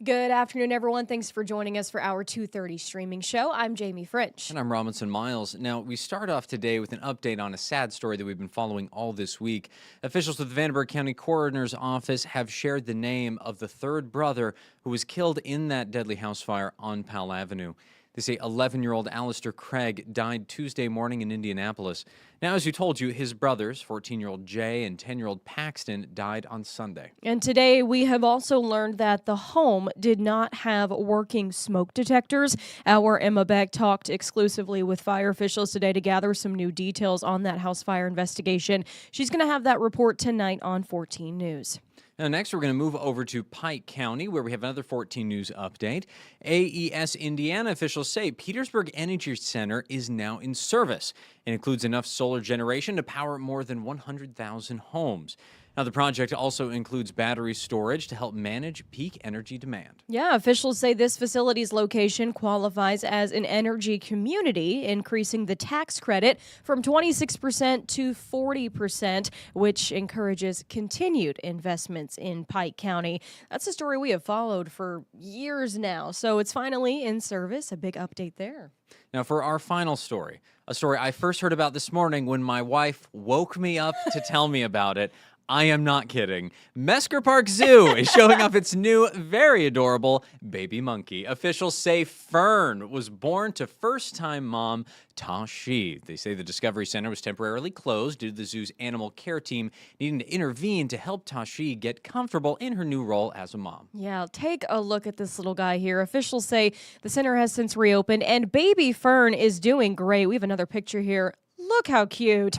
Good afternoon, everyone. Thanks for joining us for our 2:30 streaming show. I'm Jamie French. And I'm Robinson Miles. Now, we start off today with an update on a sad story that we've been following all this week. Officials with the Vandenberg County Coroner's Office have shared the name of the third brother who was killed in that deadly house fire on Powell Avenue. They say 11-year-old Alistair Craig died Tuesday morning in Indianapolis. Now, as we told you, his brothers, 14-year-old Jay and 10-year-old Paxton, died on Sunday. And today we have also learned that the home did not have working smoke detectors. Our Emma Beck talked exclusively with fire officials today to gather some new details on that house fire investigation. She's going to have that report tonight on 14 News. Now, next, we're going to move over to Pike County, where we have another 14 News update. AES Indiana officials say Petersburg Energy Center is now in service. It includes enough solar generation to power more than 100,000 homes. Now, the project also includes battery storage to help manage peak energy demand. Yeah, officials say this facility's location qualifies as an energy community, increasing the tax credit from 26% to 40%, which encourages continued investments in Pike County. That's a story we have followed for years now, so it's finally in service. A big update there. Now, for our final story, a story I first heard about this morning when my wife woke me up to tell me about it. I am not kidding. Mesker Park Zoo is showing off its new, very adorable baby monkey. Officials say Fern was born to first-time mom Tashi. They say the Discovery Center was temporarily closed due to the zoo's animal care team needing to intervene to help Tashi get comfortable in her new role as a mom. Yeah, take a look at this little guy here. Officials say the center has since reopened, and baby Fern is doing great. We have another picture here. Look how cute.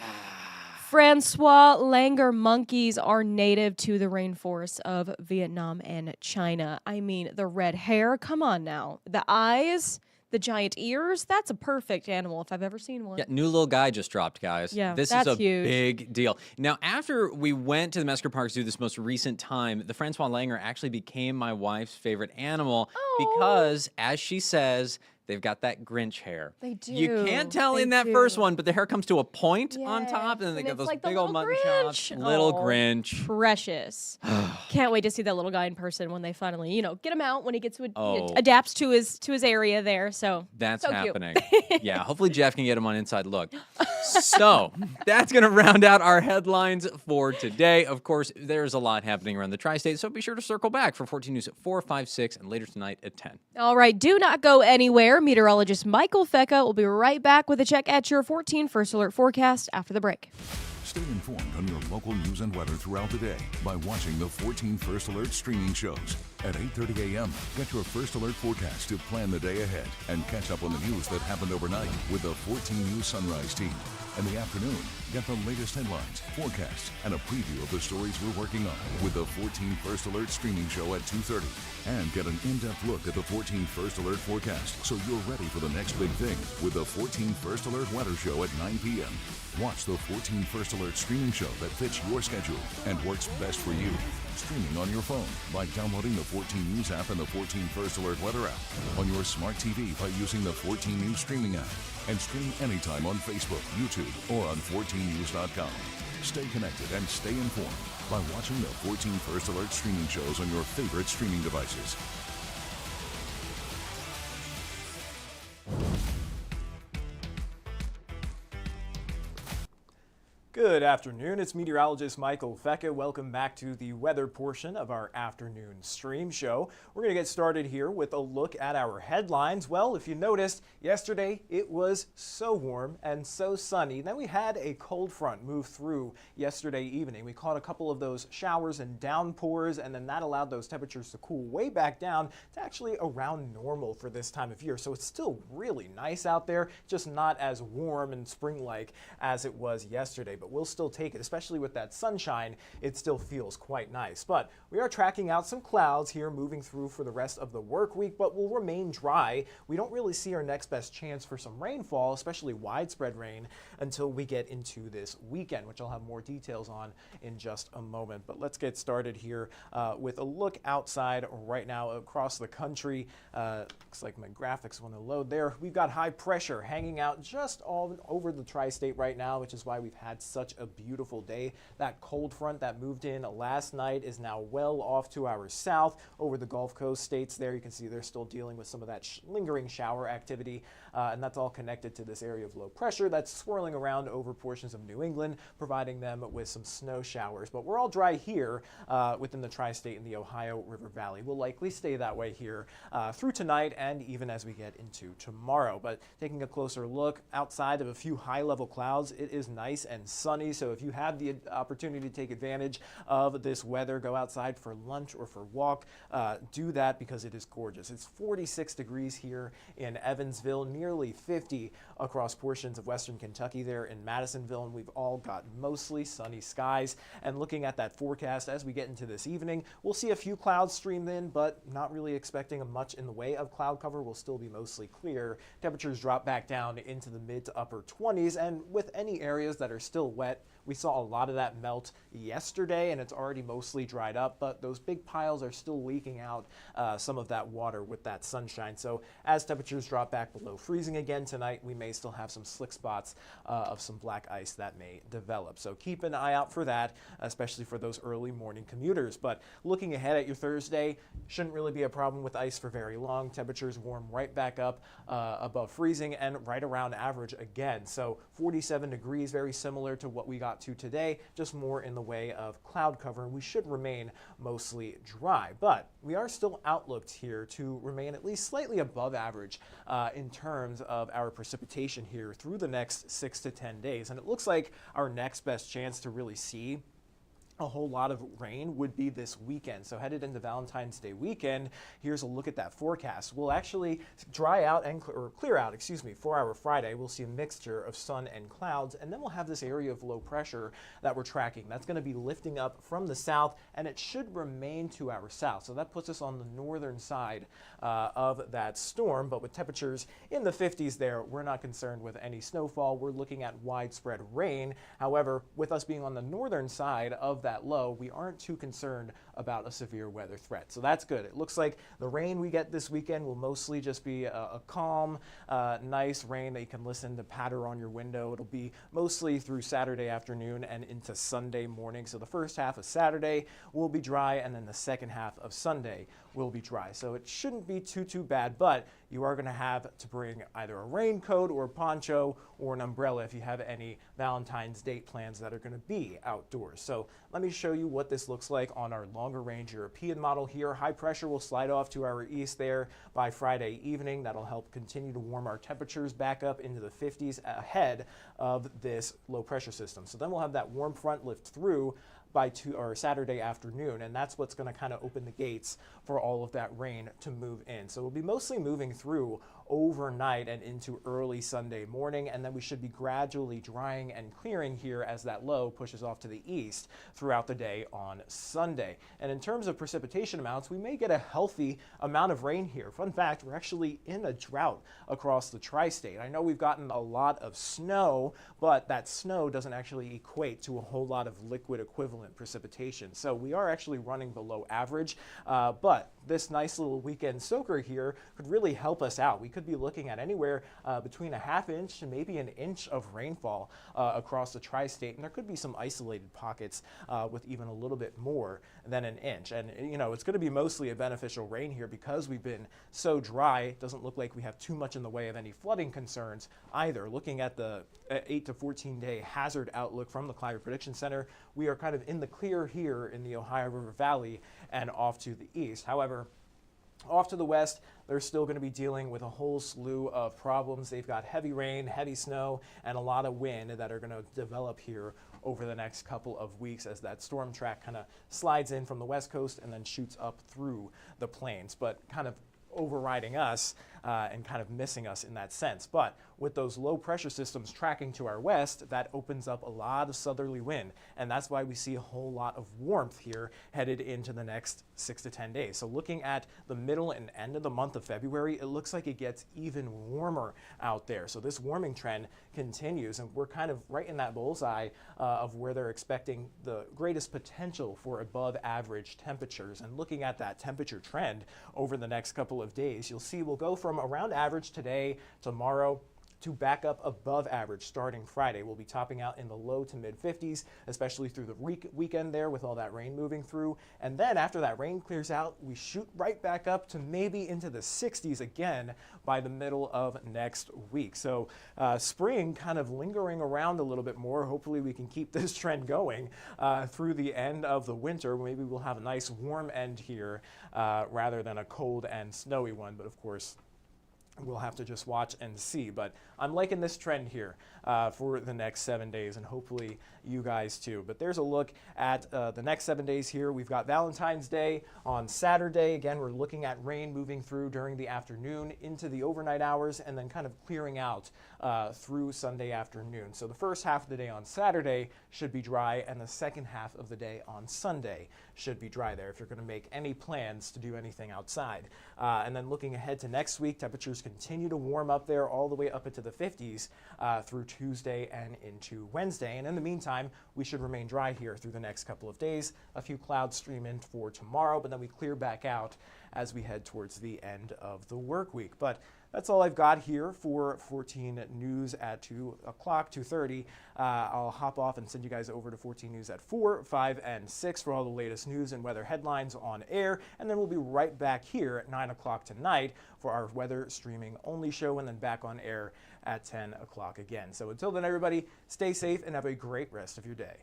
Francois Langer monkeys are native to the rainforests of Vietnam and China. I mean, the red hair, come on now. The eyes, the giant ears, that's a perfect animal if I've ever seen one. Yeah, new little guy just dropped, guys. Yeah, this that's is a huge. big deal. Now, after we went to the Mesker Park Zoo this most recent time, the Francois Langer actually became my wife's favorite animal because, as she says, they've got that Grinch hair. They do. You can't tell They in that do. first one, but the hair comes to a point on top, and then they And got it's those like the big old little mutton chops. Grinch. Little Oh, Grinch. Precious. Can't wait to see that little guy in person when they finally, get him out when he gets to Oh. adapts to his area there. So That's so cute. happening. Yeah, hopefully Jeff can get him on Inside Look. So, that's going to round out our headlines for today. Of course, there's a lot happening around the tri-state, so be sure to circle back for 14 News at 4, 5, 6, and later tonight at 10. All right, do not go anywhere. Meteorologist Michael Fecca will be right back with a check at your 14 First Alert forecast after the break. Stay informed on your local news and weather throughout the day by watching the 14 First Alert streaming shows. At 8:30 a.m., get your First Alert forecast to plan the day ahead and catch up on the news that happened overnight with the 14 News Sunrise team. In the afternoon, get the latest headlines, forecasts, and a preview of the stories we're working on with the 14 First Alert streaming show at 2:30. And get an in-depth look at the 14 First Alert forecast so you're ready for the next big thing with the 14 First Alert weather show at 9 p.m. Watch the 14 First Alert streaming show that fits your schedule and works best for you. Streaming on your phone by downloading the 14 News app and the 14 First Alert weather app. On your smart TV by using the 14 News streaming app. And stream anytime on Facebook, YouTube, or on 14news.com. Stay connected and stay informed by watching the 14 First Alert streaming shows on your favorite streaming devices. Good afternoon, it's meteorologist Michael Fecca. Welcome back to the weather portion of our afternoon stream show. We're going to get started here with a look at our headlines. Well, if you noticed, yesterday it was so warm and so sunny. Then we had a cold front move through yesterday evening. We caught a couple of those showers and downpours, and then that allowed those temperatures to cool way back down to actually around normal for this time of year. So it's still really nice out there, just not as warm and spring-like as it was yesterday. But we'll still take it, especially with that sunshine. It still feels quite nice. But we are tracking out some clouds here moving through for the rest of the work week, but will remain dry. We don't really see our next best chance for some rainfall, especially widespread rain, until we get into this weekend, which I'll have more details on in just a moment. But let's get started here with a look outside right now across the country. Looks like my graphics want to load there. We've got high pressure hanging out just all over the tri-state right now, which is why we've had such a beautiful day. That cold front that moved in last night is now well off to our south over the Gulf Coast states there. You can see they're still dealing with some of that lingering shower activity, and that's all connected to this area of low pressure that's swirling around over portions of New England, providing them with some snow showers. But we're all dry here within the tri-state and the Ohio River Valley. We'll likely stay that way here through tonight and even as we get into tomorrow. But taking a closer look, outside of a few high-level clouds, it is nice and sunny. So if you have the opportunity to take advantage of this weather, go outside for lunch or for a walk, do that because it is gorgeous. It's 46 degrees here in Evansville, nearly 50 across portions of western Kentucky there in Madisonville, and we've all got mostly sunny skies. And looking at that forecast as we get into this evening, we'll see a few clouds stream in, but not really expecting much in the way of cloud cover. Will still be mostly clear. Temperatures drop back down into the mid to upper 20s, and with any areas that are still wet, we saw a lot of that melt yesterday, and it's already mostly dried up, but those big piles are still leaking out some of that water with that sunshine. So as temperatures drop back below freezing again tonight, we may still have some slick spots of some black ice that may develop. So keep an eye out for that, especially for those early morning commuters. But looking ahead at your Thursday, shouldn't really be a problem with ice for very long. Temperatures warm right back up above freezing and right around average again. So 47 degrees, very similar to what we got to today, just more in the way of cloud cover, and we should remain mostly dry. But we are still outlooked here to remain at least slightly above average in terms of our precipitation here through the next 6 to 10 days. And it looks like our next best chance to really see a whole lot of rain would be this weekend. So headed into Valentine's Day weekend, here's a look at that forecast. We'll actually dry out and clear out, for our Friday. We'll see a mixture of sun and clouds, and then we'll have this area of low pressure that we're tracking. That's going to be lifting up from the south, and it should remain to our south. So that puts us on the northern side of that storm, but with temperatures in the 50s there, we're not concerned with any snowfall. We're looking at widespread rain. However, with us being on the northern side of that low, we aren't too concerned about a severe weather threat. So that's good. It looks like the rain we get this weekend will mostly just be a calm, nice rain that you can listen to patter on your window. It'll be mostly through Saturday afternoon and into Sunday morning. So the first half of Saturday will be dry, and then the second half of Sunday will be dry. So it shouldn't be too bad, but you are going to have to bring either a raincoat or a poncho or an umbrella if you have any Valentine's Day plans that are going to be outdoors. So let me show you what this looks like on our longer range European model here. High pressure will slide off to our east there by Friday evening. That'll help continue to warm our temperatures back up into the 50s ahead of this low pressure system. So then we'll have that warm front lift through by Saturday afternoon, and that's what's going to kind of open the gates for all of that rain to move in. So we'll be mostly moving through overnight and into early Sunday morning, and then we should be gradually drying and clearing here as that low pushes off to the east throughout the day on Sunday. And in terms of precipitation amounts, we may get a healthy amount of rain here. Fun fact, we're actually in a drought across the tri-state. I know we've gotten a lot of snow, but that snow doesn't actually equate to a whole lot of liquid equivalent precipitation. So we are actually running below average, but this nice little weekend soaker here could really help us out. We could be looking at anywhere between a half inch to maybe an inch of rainfall across the tri-state, and there could be some isolated pockets with even a little bit more than an inch. And you know, it's going to be mostly a beneficial rain here because we've been so dry. It doesn't look like we have too much in the way of any flooding concerns either. Looking at the 8 to 14 day hazard outlook from the Climate Prediction Center, we are kind of in the clear here in the Ohio River Valley and off to the east. However, off to the west, they're still going to be dealing with a whole slew of problems. They've got heavy rain, heavy snow, and a lot of wind that are going to develop here over the next couple of weeks as that storm track kind of slides in from the west coast and then shoots up through the plains, but kind of overriding us and kind of missing us in that sense. But with those low pressure systems tracking to our west, that opens up a lot of southerly wind, and that's why we see a whole lot of warmth here headed into the next 6 to 10 days. So looking at the middle and end of the month of February, it looks like it gets even warmer out there. So this warming trend continues, and we're kind of right in that bullseye of where they're expecting the greatest potential for above average temperatures. And looking at that temperature trend over the next couple of days, you'll see we'll go from around average today, tomorrow, to back up above average starting Friday. We'll be topping out in the low to mid 50s, especially through the weekend there with all that rain moving through. And then after that rain clears out, we shoot right back up to maybe into the 60s again by the middle of next week. So spring kind of lingering around a little bit more. Hopefully we can keep this trend going through the end of the winter. Maybe we'll have a nice warm end here rather than a cold and snowy one. But of course, we'll have to just watch and see. But I'm liking this trend here for the next 7 days, and hopefully you guys too. But there's a look at the next 7 days here. We've got Valentine's Day on Saturday. Again, we're looking at rain moving through during the afternoon into the overnight hours and then kind of clearing out through Sunday afternoon. So the first half of the day on Saturday should be dry, and the second half of the day on Sunday should be dry there if you're going to make any plans to do anything outside. And then looking ahead to next week, temperatures continue to warm up there all the way up into the 50s through Tuesday and into Wednesday. And in the meantime, we should remain dry here through the next couple of days. A few clouds stream in for tomorrow, but then we clear back out as we head towards the end of the work week. But that's all I've got here for 14 News at 2 o'clock, 2:30. I'll hop off and send you guys over to 14 News at 4, 5, and 6 for all the latest news and weather headlines on air. And then we'll be right back here at 9 o'clock tonight for our weather streaming only show, and then back on air at 10 o'clock again. So until then, everybody, stay safe and have a great rest of your day.